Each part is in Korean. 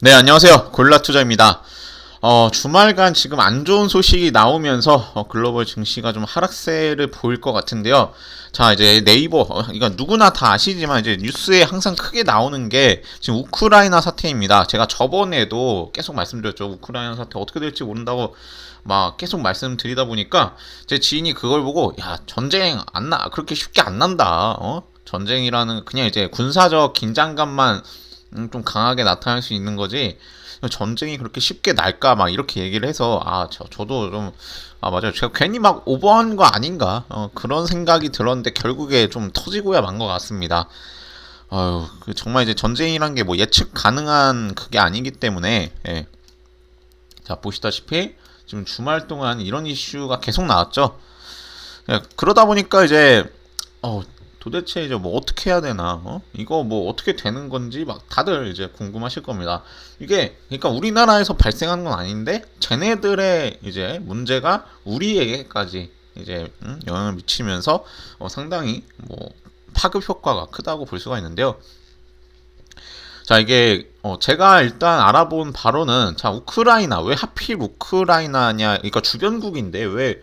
네, 안녕하세요. 골라투자입니다. 주말간 지금 안 좋은 소식이 나오면서 글로벌 증시가 좀 하락세를 보일 것 같은데요. 자, 이제 네이버, 이건 누구나 다 아시지만 이제 뉴스에 항상 크게 나오는 게 지금 우크라이나 사태입니다. 제가 저번에도 계속 말씀드렸죠. 우크라이나 사태 어떻게 될지 모른다고 막 계속 말씀드리다 보니까 제 지인이 그걸 보고 야, 전쟁 안 나, 그렇게 쉽게 안 난다. 전쟁이라는 그냥 이제 군사적 긴장감만 좀 강하게 나타날 수 있는 거지 전쟁이 그렇게 쉽게 날까 막 이렇게 얘기를 해서 저도 좀 맞아요, 제가 괜히 막 오버한 거 아닌가 그런 생각이 들었는데 결국에 좀 터지고야 만 것 같습니다. 정말 이제 전쟁이란 게 뭐 예측 가능한 그게 아니기 때문에 예. 자, 보시다시피 지금 주말 동안 이런 이슈가 계속 나왔죠. 예, 그러다 보니까 이제 어, 도대체 이제 뭐 어떻게 해야 되나, 이거 뭐 어떻게 되는 건지 막 다들 이제 궁금하실 겁니다. 이게 그러니까 우리나라에서 발생하는 건 아닌데 쟤네들의 이제 문제가 우리에게까지 이제 영향을 미치면서 상당히 뭐 파급 효과가 크다고 볼 수가 있는데요. 자, 이게 제가 일단 알아본 바로는, 자, 우크라이나 왜 하필 우크라이나냐, 그러니까 주변국인데 왜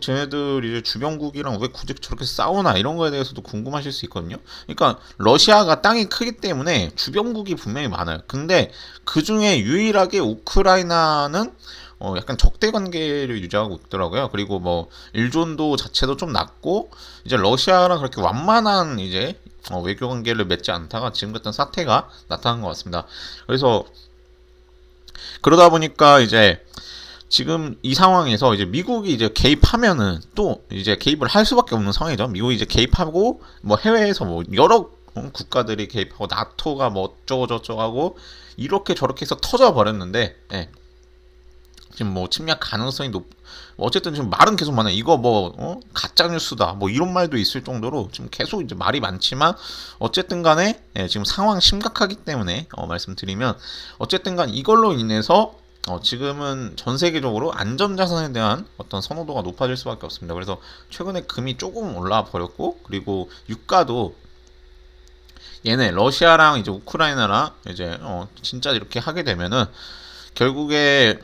쟤네들 이제 주변국이랑 왜 굳이 저렇게 싸우나 이런 거에 대해서도 궁금하실 수 있거든요. 그러니까 러시아가 땅이 크기 때문에 주변국이 분명히 많아요. 근데 그 중에 유일하게 우크라이나는 약간 적대 관계를 유지하고 있더라고요. 그리고 뭐 일존도 자체도 좀 낮고 이제 러시아랑 그렇게 완만한 이제 외교 관계를 맺지 않다가 지금 같은 사태가 나타난 것 같습니다. 그래서 그러다 보니까 이제 지금 이 상황에서 이제 미국이 이제 개입하면은 또 이제 개입을 할 수밖에 없는 상황이죠. 미국이 이제 개입하고 뭐 해외에서 뭐 여러 국가들이 개입하고 나토가 뭐 어쩌고 저쩌고 하고 이렇게 저렇게 해서 터져 버렸는데, 예. 지금 뭐 침략 가능성이 어쨌든 지금 말은 계속 많아요. 이거 뭐 가짜 뉴스다 뭐 이런 말도 있을 정도로 지금 계속 이제 말이 많지만 어쨌든 간에 지금 상황 심각하기 때문에 말씀드리면 어쨌든 간 이걸로 인해서 지금은 전 세계적으로 안전자산에 대한 어떤 선호도가 높아질 수밖에 없습니다. 그래서 최근에 금이 조금 올라 버렸고, 그리고 유가도 얘네 러시아랑 이제 우크라이나랑 이제 진짜 이렇게 하게 되면은 결국에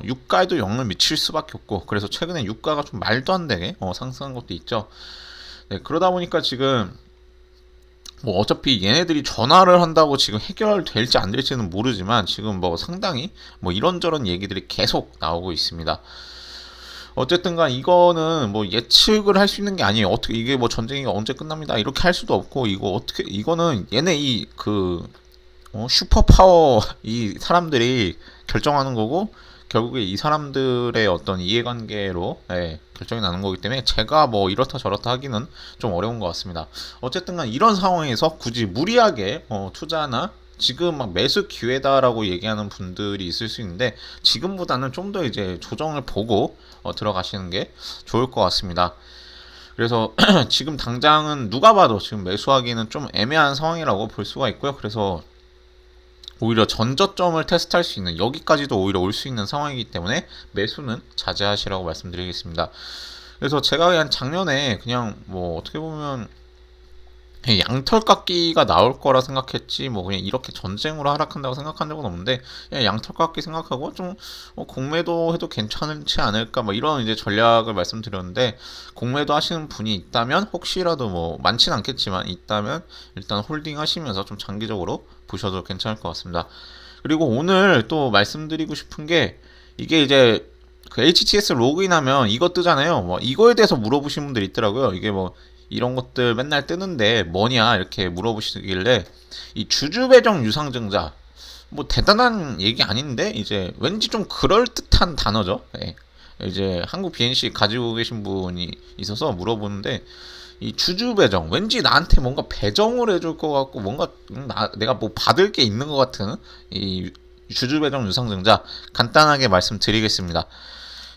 유가에도 영향을 미칠 수밖에 없고, 그래서 최근에 유가가 좀 말도 안 되게 상승한 것도 있죠. 네, 그러다 보니까 지금 뭐 어차피 얘네들이 전화를 한다고 지금 해결될지 안 될지는 모르지만 지금 뭐 상당히 뭐 이런저런 얘기들이 계속 나오고 있습니다. 어쨌든간 이거는 뭐 예측을 할 수 있는 게 아니에요. 어떻게 이게 뭐 전쟁이 언제 끝납니다 이렇게 할 수도 없고, 이거 어떻게 이거는 얘네 이그 슈퍼파워 이 사람들이 결정하는 거고, 결국에 이 사람들의 어떤 이해관계로 결정이 나는 거기 때문에 제가 뭐 이렇다 저렇다 하기는 좀 어려운 것 같습니다. 어쨌든 간 이런 상황에서 굳이 무리하게 투자나 지금 막 매수 기회다라고 얘기하는 분들이 있을 수 있는데, 지금보다는 좀 더 이제 조정을 보고 들어가시는 게 좋을 것 같습니다. 그래서 지금 당장은 누가 봐도 지금 매수하기는 좀 애매한 상황이라고 볼 수가 있고요. 그래서 오히려 전저점을 테스트할 수 있는, 여기까지도 오히려 올 수 있는 상황이기 때문에 매수는 자제하시라고 말씀드리겠습니다. 그래서 제가 그냥 작년에 그냥 뭐 어떻게 보면 양털 깎기가 나올 거라 생각했지 뭐 그냥 이렇게 전쟁으로 하락한다고 생각한 적은 없는데, 그냥 양털 깎기 생각하고 좀 공매도 해도 괜찮지 않을까 뭐 이런 이제 전략을 말씀드렸는데, 공매도 하시는 분이 있다면 혹시라도 뭐 많진 않겠지만 있다면 일단 홀딩 하시면서 좀 장기적으로 보셔도 괜찮을 것 같습니다. 그리고 오늘 또 말씀드리고 싶은 게, 이게 이제 그 HTS 로그인하면 이거 뜨잖아요. 뭐 이거에 대해서 물어보시는 분들이 있더라고요. 이게 뭐 이런 것들 맨날 뜨는데 뭐냐 이렇게 물어보시길래, 이 주주 배정 유상증자 뭐 대단한 얘기 아닌데 이제 왠지 좀 그럴 듯한 단어죠. 예. 이제 한국 BNC 가지고 계신 분이 있어서 물어보는데, 이 주주 배정 왠지 나한테 뭔가 배정을 해줄 것 같고 뭔가 내가 뭐 받을 게 있는 것 같은 이 주주 배정 유상증자 간단하게 말씀드리겠습니다.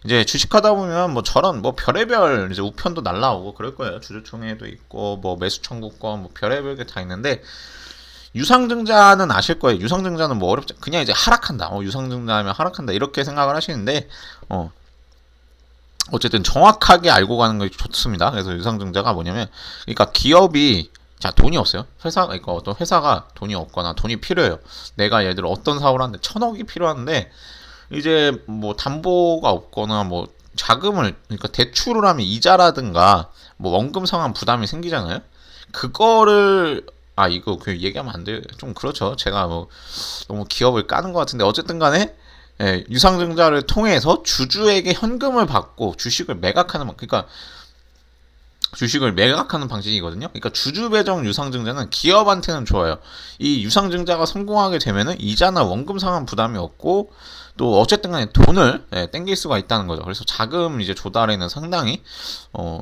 이제 주식하다 보면 뭐 저런 뭐 별의별 이제 우편도 날라오고 그럴 거예요. 주주총회도 있고 뭐 매수 청구권 뭐 별의별 게 다 있는데, 유상증자는 아실 거예요. 유상증자는 뭐 어렵지, 그냥 이제 하락한다. 유상증자하면 하락한다 이렇게 생각을 하시는데, 어쨌든 정확하게 알고 가는 것이 좋습니다. 그래서 유상증자가 뭐냐면, 그러니까 기업이 자, 돈이 없어요. 그러니까 어떤 회사가 돈이 없거나 돈이 필요해요. 내가 예를 들어 어떤 사업을 하는데 1,000억이 필요한데 이제 뭐 담보가 없거나 뭐 자금을 그러니까 대출을 하면 이자라든가 뭐 원금 상환 부담이 생기잖아요. 그거를 이거 그 얘기하면 안 돼요. 좀 그렇죠. 제가 뭐 너무 기업을 까는 것 같은데 어쨌든 간에 유상증자를 통해서 주주에게 현금을 받고 주식을 매각하는 그러니까 주식을 매각하는 방식이거든요. 그러니까 주주 배정 유상증자는 기업한테는 좋아요. 이 유상증자가 성공하게 되면은 이자나 원금 상환 부담이 없고 또 어쨌든 간에 돈을 땡길 수가 있다는 거죠. 그래서 자금 이제 조달에는 상당히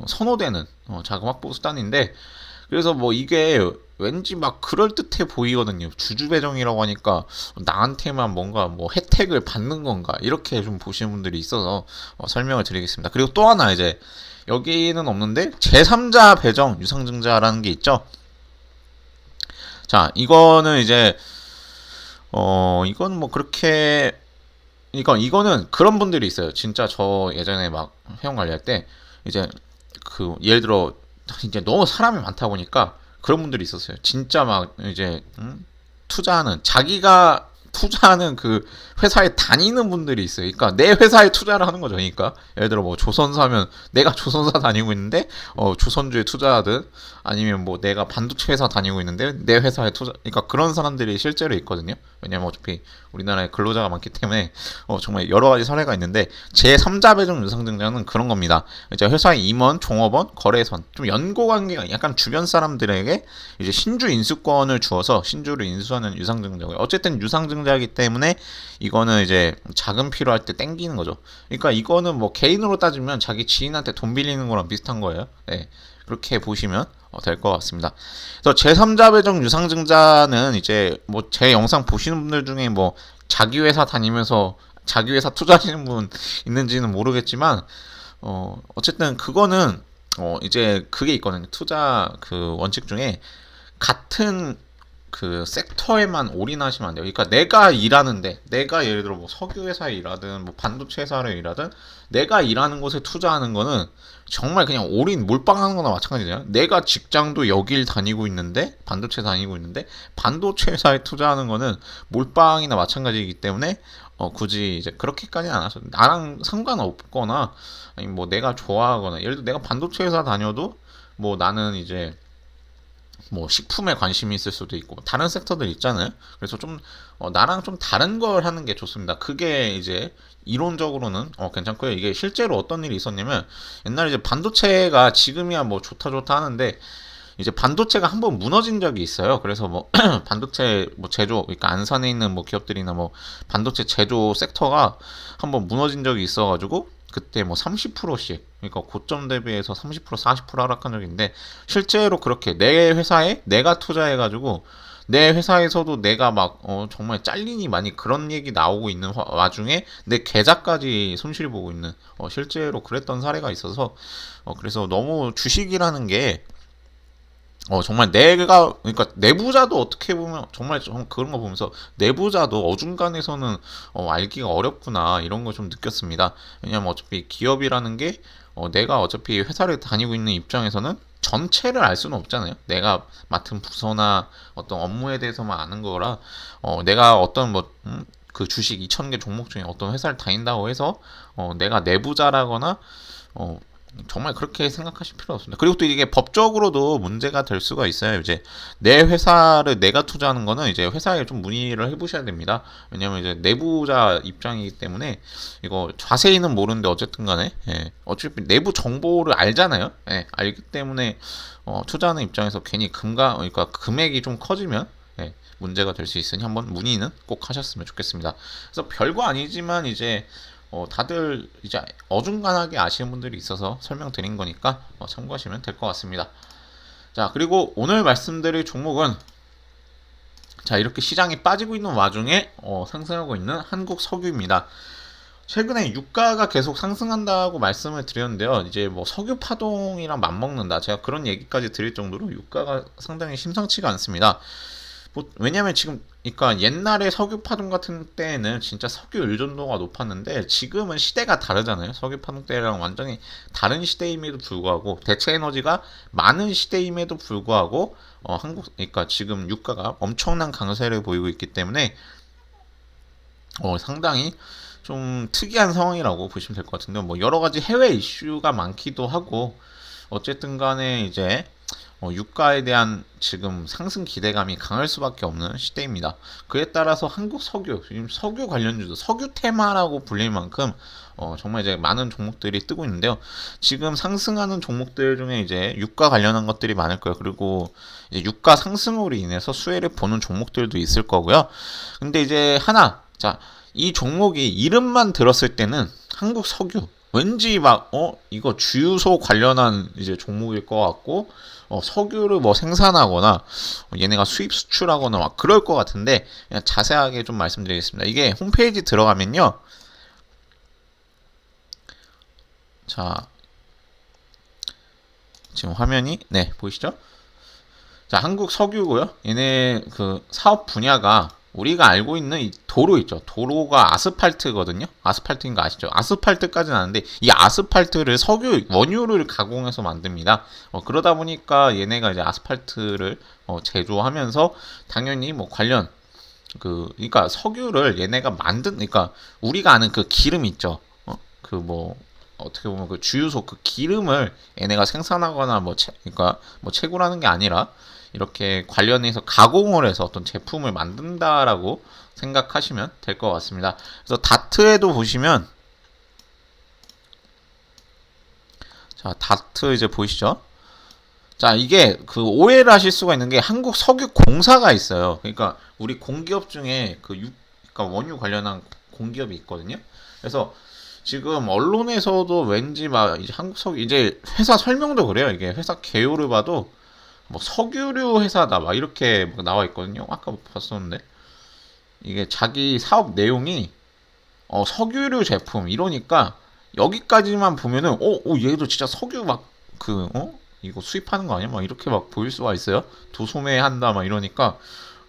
선호되는 자금 확보 수단인데 그래서 뭐 이게 왠지 막 그럴듯해 보이거든요. 주주 배정이라고 하니까 나한테만 뭔가 뭐 혜택을 받는 건가 이렇게 좀 보시는 분들이 있어서 설명을 드리겠습니다. 그리고 또 하나 이제 여기는 없는데 제3자 배정 유상증자라는 게 있죠. 자, 이거는 이제 이건 뭐 그렇게 이거는 그런 분들이 있어요. 진짜 저 예전에 막 회원 관리할 때 이제 그 예를 들어 이제 너무 사람이 많다 보니까 그런 분들이 있었어요. 진짜 막 이제 자기가 투자하는 그 회사에 다니는 분들이 있어요. 그러니까 내 회사에 투자를 하는 거죠. 그러니까 예를 들어 뭐 조선사면 내가 조선사 다니고 있는데 조선주에 투자하든 아니면 뭐 내가 반도체 회사 다니고 있는데 내 회사에 그러니까 그런 사람들이 실제로 있거든요. 왜냐면 어차피 우리나라에 근로자가 많기 때문에 정말 여러 가지 사례가 있는데 제3자 배정 유상증자는 그런 겁니다. 이제 회사의 임원, 종업원, 거래선 좀 연고 관계가 약간 주변 사람들에게 이제 신주 인수권을 주어서 신주를 인수하는 유상증자고요. 어쨌든 유상증자이기 때문에 이거는 이제 자금 필요할 때 땡기는 거죠. 그러니까 이거는 뭐 개인으로 따지면 자기 지인한테 돈 빌리는 거랑 비슷한 거예요. 네. 그렇게 보시면 될 것 같습니다. 그래서 제3자 배정 유상증자는 이제 뭐 제 영상 보시는 분들 중에 뭐 자기 회사 다니면서 자기 회사 투자하시는 분 있는지는 모르겠지만 어쨌든 그거는 이제 그게 있거든요. 투자 그 원칙 중에 같은 그 섹터에만 올인하시면 안 돼요. 그러니까 내가 예를 들어 뭐 석유 회사에 일하든 뭐 반도체 회사에 일하든 내가 일하는 곳에 투자하는 거는 정말 그냥 올인 몰빵하는 거나 마찬가지잖아요. 내가 직장도 여길 다니고 있는데 반도체 다니고 있는데 반도체 회사에 투자하는 거는 몰빵이나 마찬가지이기 때문에 굳이 이제 그렇게까지는 안 하셔도 나랑 상관없거나 아니 뭐 내가 좋아하거나 예를 들어 내가 반도체 회사 다녀도 뭐 나는 이제 뭐 식품에 관심이 있을 수도 있고 다른 섹터들 있잖아요. 그래서 좀 나랑 좀 다른 걸 하는 게 좋습니다. 그게 이제 이론적으로는 괜찮고요. 이게 실제로 어떤 일이 있었냐면 옛날에 이제 반도체가 지금이야 뭐 좋다 하는데 이제 반도체가 한번 무너진 적이 있어요. 그래서 뭐 반도체 뭐 제조 그러니까 안산에 있는 뭐 기업들이나 뭐 반도체 제조 섹터가 한번 무너진 적이 있어가지고 그때 뭐 30%씩 그러니까 고점 대비해서 30% 40% 하락한 적이 있는데 실제로 그렇게 내 회사에 내가 투자해가지고 내 회사에서도 내가 막 정말 잘리니 많이 그런 얘기 나오고 있는 와중에 내 계좌까지 손실 보고 있는 실제로 그랬던 사례가 있어서 그래서 너무 주식이라는 게 정말 그러니까 내부자도 어떻게 보면 정말 좀 그런 거 보면서 내부자도 어중간해서는 알기가 어렵구나 이런 거 좀 느꼈습니다. 왜냐면 어차피 기업이라는 게 내가 어차피 회사를 다니고 있는 입장에서는 전체를 알 수는 없잖아요. 내가 맡은 부서나 어떤 업무에 대해서만 아는 거라 내가 어떤 뭐 그 주식 2,000개 종목 중에 어떤 회사를 다닌다고 해서 내가 내부자라거나 정말 그렇게 생각하실 필요 없습니다. 그리고 또 이게 법적으로도 문제가 될 수가 있어요. 이제 내 회사를 내가 투자하는 거는 이제 회사에 좀 문의를 해보셔야 됩니다. 왜냐면 이제 내부자 입장이기 때문에 이거 자세히는 모르는데 어쨌든 간에 어차피 내부 정보를 알잖아요. 알기 때문에 투자하는 입장에서 괜히 그러니까 금액이 좀 커지면 문제가 될 수 있으니 한번 문의는 꼭 하셨으면 좋겠습니다. 그래서 별거 아니지만 이제 다들 이제 어중간하게 아시는 분들이 있어서 설명드린 거니까 참고하시면 될 것 같습니다. 자, 그리고 오늘 말씀드릴 종목은 자, 이렇게 시장이 빠지고 있는 와중에 상승하고 있는 한국 석유입니다. 최근에 유가가 계속 상승한다고 말씀을 드렸는데요. 이제 뭐 석유 파동이랑 맞먹는다. 제가 그런 얘기까지 드릴 정도로 유가가 상당히 심상치가 않습니다. 왜냐면 지금 그러니까 옛날에 석유 파동 같은 때에는 진짜 석유 의존도가 높았는데 지금은 시대가 다르잖아요. 석유 파동 때랑 완전히 다른 시대임에도 불구하고 대체 에너지가 많은 시대임에도 불구하고 한국 그러니까 지금 유가가 엄청난 강세를 보이고 있기 때문에 상당히 좀 특이한 상황이라고 보시면 될 것 같은데 뭐 여러 가지 해외 이슈가 많기도 하고 어쨌든 간에 이제 유가에 대한 지금 상승 기대감이 강할 수밖에 없는 시대입니다. 그에 따라서 한국 석유, 지금 석유 관련주도 석유 테마라고 불릴 만큼 정말 이제 많은 종목들이 뜨고 있는데요. 지금 상승하는 종목들 중에 이제 유가 관련한 것들이 많을 거예요. 그리고 이제 유가 상승으로 인해서 수혜를 보는 종목들도 있을 거고요. 근데 이제 하나, 자, 이 종목이 이름만 들었을 때는 한국 석유, 왠지 막 이거 주유소 관련한 이제 종목일 것 같고 석유를 뭐 생산하거나 얘네가 수입 수출하거나 막 그럴 것 같은데 그냥 자세하게 좀 말씀드리겠습니다. 이게 홈페이지 들어가면요. 자, 지금 화면이 네, 보이시죠? 자, 한국 석유고요. 얘네 그 사업 분야가 우리가 알고 있는 이 도로 있죠. 도로가 아스팔트거든요. 아스팔트인 거 아시죠? 아스팔트까지는 아는데 이 아스팔트를 석유 원유를 가공해서 만듭니다. 그러다 보니까 얘네가 이제 아스팔트를 제조하면서 당연히 뭐 관련 그러니까 석유를 얘네가 그러니까 우리가 아는 그 기름 있죠. 그 뭐 어떻게 보면 그 주유소 그 기름을 얘네가 생산하거나 그러니까 뭐 채굴하는 게 아니라 이렇게 관련해서 가공을 해서 어떤 제품을 만든다라고 생각하시면 될 것 같습니다. 그래서 다트에도 보시면 자, 다트 이제 보이시죠? 자, 이게 그 오해를 하실 수가 있는 게 한국 석유공사가 있어요. 그러니까 우리 공기업 중에 그러니까 원유 관련한 공기업이 있거든요. 그래서 지금 언론에서도 왠지 막 이제 한국 석유 이제 회사 설명도 그래요. 이게 회사 개요를 봐도 뭐 석유류 회사다 막 이렇게 막 나와 있거든요. 아까 봤었는데 이게 자기 사업 내용이 석유류 제품 이러니까 여기까지만 보면은 얘도 진짜 석유 막 이거 수입하는 거 아니야? 막 이렇게 막 보일 수가 있어요. 도소매한다 막 이러니까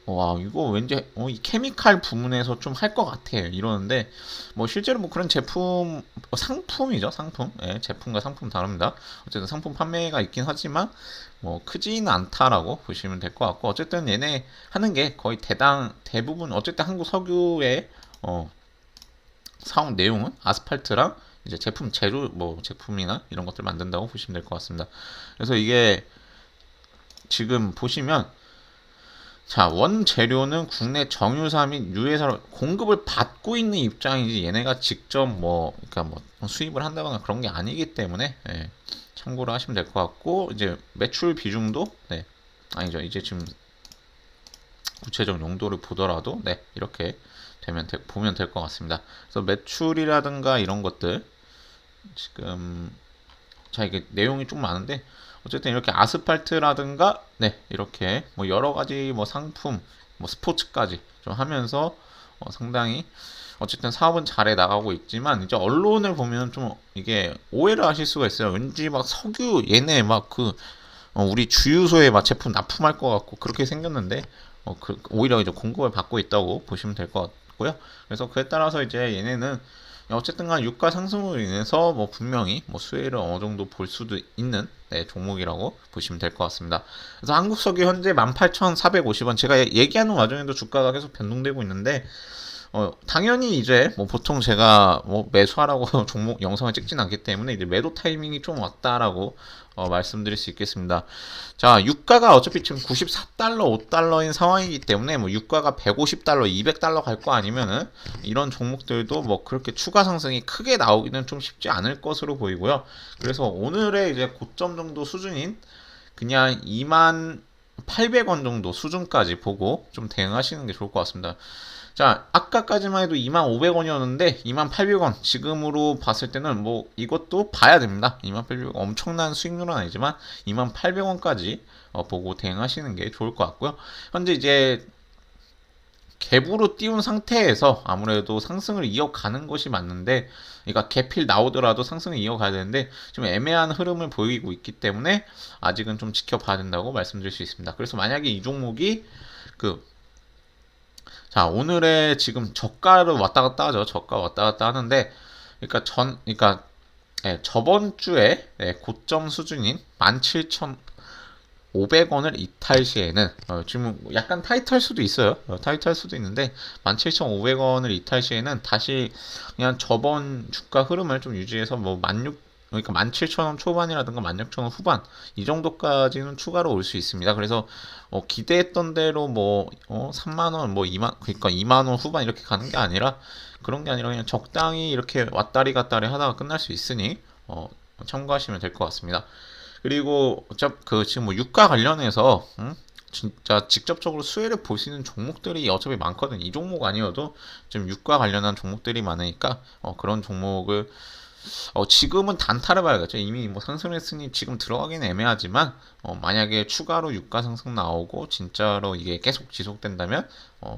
와 이거 왠지 이 케미칼 부문에서 좀 할 것 같아 이러는데 뭐 실제로 뭐 그런 제품 상품이죠 상품 제품과 상품 다릅니다. 어쨌든 상품 판매가 있긴 하지만 뭐 크지는 않다라고 보시면 될 것 같고 어쨌든 얘네 하는 게 거의 대부분 어쨌든 한국 석유의 사업 내용은 아스팔트랑 이제 제품 제조 뭐 제품이나 이런 것들 만든다고 보시면 될 것 같습니다. 그래서 이게 지금 보시면 자, 원재료는 국내 정유사 및 유해사로 공급을 받고 있는 입장이지 얘네가 직접 그러니까 뭐 수입을 한다거나 그런 게 아니기 때문에 참고를 하시면 될 것 같고 이제 매출 비중도 아니죠. 이제 지금 구체적 용도를 보더라도 이렇게 보면 될 것 같습니다. 그래서 매출이라든가 이런 것들 지금 자 이게 내용이 좀 많은데 어쨌든 이렇게 아스팔트라든가 이렇게 뭐 여러 가지 뭐 상품 뭐 스포츠까지 좀 하면서 상당히 어쨌든 사업은 잘해 나가고 있지만 이제 언론을 보면 좀 이게 오해를 하실 수가 있어요. 왠지 막 석유 얘네 막 우리 주유소에 막 제품 납품할 것 같고 그렇게 생겼는데 오히려 이제 공급을 받고 있다고 보시면 될 것 같고요. 그래서 그에 따라서 이제 얘네는 어쨌든 간 유가 상승으로 인해서 뭐 분명히 뭐 수혜를 어느 정도 볼 수도 있는 종목이라고 보시면 될 것 같습니다. 그래서 한국석유 현재 18,450원 제가 얘기하는 와중에도 주가가 계속 변동되고 있는데 당연히 이제 뭐 보통 제가 뭐 매수하라고 종목 영상을 찍진 않기 때문에 이제 매도 타이밍이 좀 왔다라고 말씀드릴 수 있겠습니다. 자, 유가가 어차피 지금 94달러, 5달러인 상황이기 때문에 뭐 유가가 150달러, 200달러 갈 거 아니면은 이런 종목들도 뭐 그렇게 추가 상승이 크게 나오기는 좀 쉽지 않을 것으로 보이고요. 그래서 오늘의 이제 고점 정도 수준인 그냥 2만 800원 정도 수준까지 보고 좀 대응하시는 게 좋을 것 같습니다. 자, 아까까지만 해도 25,500원이었는데 28,000원 지금으로 봤을 때는 뭐 이것도 봐야 됩니다. 28,000원 엄청난 수익률은 아니지만 28,000원까지 보고 대응하시는 게 좋을 것 같고요. 현재 이제 갭으로 띄운 상태에서 아무래도 상승을 이어가는 것이 맞는데 그러니까 갭필 나오더라도 상승을 이어가야 되는데 좀 애매한 흐름을 보이고 있기 때문에 아직은 좀 지켜봐야 된다고 말씀드릴 수 있습니다. 그래서 만약에 이 종목이 자, 오늘의 지금 저가를 왔다 갔다 하죠. 저가 왔다 갔다 하는데, 그러니까 예, 저번 주에 예, 고점 수준인 17,500원을 이탈 시에는 지금 약간 타이트할 수도 있어요. 타이트할 수도 있는데 17,500원을 이탈 시에는 다시 그냥 저번 주가 흐름을 좀 유지해서 뭐 16, 그러니까 17,000원 초반이라든가 16,000원 후반 이 정도까지는 추가로 올 수 있습니다. 그래서 기대했던 대로 뭐 3만 원, 뭐 2만, 그러니까 2만 원 후반 이렇게 가는 게 아니라 그런 게 아니라 그냥 적당히 이렇게 왔다리 갔다리 하다가 끝날 수 있으니 참고하시면 될 것 같습니다. 그리고 그 지금 뭐 유가 관련해서 진짜 직접적으로 수혜를 볼 수 있는 종목들이 어차피 많거든. 이 종목 아니어도 좀 유가 관련한 종목들이 많으니까 그런 종목을 지금은 단타를 봐야겠죠. 이미 뭐 상승했으니 지금 들어가기는 애매하지만 만약에 추가로 유가 상승 나오고 진짜로 이게 계속 지속된다면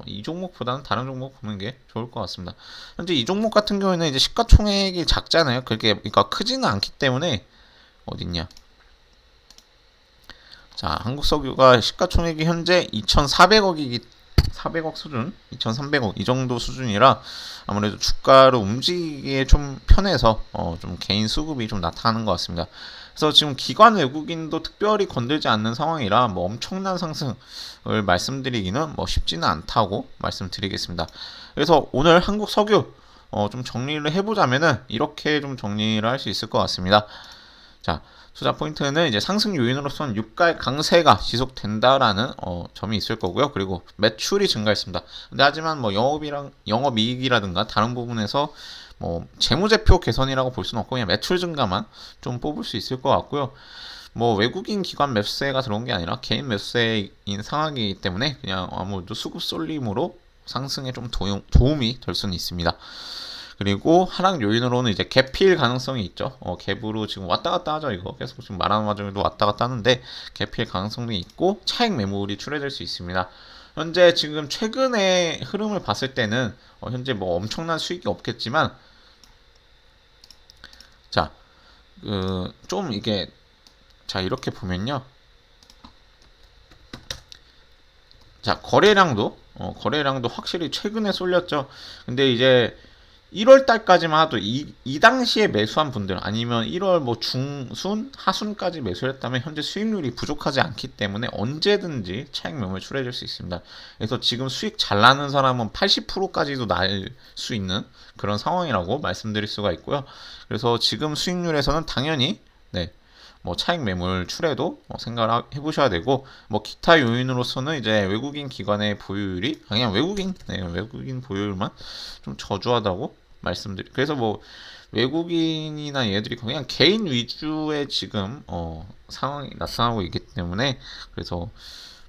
이 종목보다는 다른 종목 보는 게 좋을 것 같습니다. 현재 이 종목 같은 경우에는 이제 시가총액이 작잖아요. 그러니까 크지는 않기 때문에 어딨냐? 자, 한국석유가 시가총액이 현재 2,400억이기 400억 수준, 2,300억 이 정도 수준이라 아무래도 주가를 움직이기에 좀 편해서 좀 개인 수급이 좀 나타나는 것 같습니다. 그래서 지금 기관 외국인도 특별히 건들지 않는 상황이라 뭐 엄청난 상승을 말씀드리기는 뭐 쉽지는 않다고 말씀드리겠습니다. 그래서 오늘 한국 석유 좀 정리를 해보자면은 이렇게 좀 정리를 할 수 있을 것 같습니다. 자, 투자 포인트는 이제 상승 요인으로서는 유가의 강세가 지속된다라는 점이 있을 거고요. 그리고 매출이 증가했습니다. 근데 하지만 뭐 영업이익이라든가 다른 부분에서 뭐 재무제표 개선이라고 볼 수는 없고 그냥 매출 증가만 좀 뽑을 수 있을 것 같고요. 뭐 외국인 기관 매수세가 들어온 게 아니라 개인 매수세인 상황이기 때문에 그냥 아무래도 수급 쏠림으로 상승에 좀 도움이 될 수는 있습니다. 그리고 하락 요인으로는 이제 갭필 가능성이 있죠. 갭으로 지금 왔다 갔다 하죠. 이거 계속 지금 말하는 와중에도 왔다 갔다 하는데 갭필 가능성도 있고 차익 매물이 출해될 수 있습니다. 현재 지금 최근의 흐름을 봤을 때는 현재 뭐 엄청난 수익이 없겠지만 자, 좀 이게 자 이렇게 보면요. 자 거래량도 확실히 최근에 쏠렸죠. 근데 이제 1월 달까지만 해도 이 당시에 매수한 분들 아니면 1월 뭐 중순, 하순까지 매수를 했다면 현재 수익률이 부족하지 않기 때문에 언제든지 차익 매물 출해질 수 있습니다. 그래서 지금 수익 잘 나는 사람은 80%까지도 날 수 있는 그런 상황이라고 말씀드릴 수가 있고요. 그래서 지금 수익률에서는 당연히 네, 뭐 차익 매물 출해도 생각을 해보셔야 되고 뭐 기타 요인으로서는 이제 외국인 기관의 보유율이 그냥 외국인 보유율만 좀 저조하다고 그래서 뭐 외국인이나 얘들이 그냥 개인 위주의 지금 상황이 나타나고 있기 때문에 그래서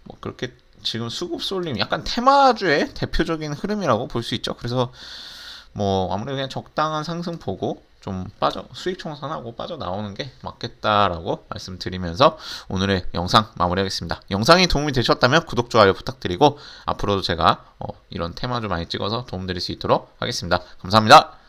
뭐 그렇게 지금 수급 쏠림 약간 테마주의 대표적인 흐름이라고 볼 수 있죠. 그래서 뭐 아무래도 그냥 적당한 상승 보고 좀 수익 청산하고 빠져나오는 게 맞겠다라고 말씀드리면서 오늘의 영상 마무리하겠습니다. 영상이 도움이 되셨다면 구독, 좋아요 부탁드리고 앞으로도 제가 이런 테마주 많이 찍어서 도움드릴 수 있도록 하겠습니다. 감사합니다.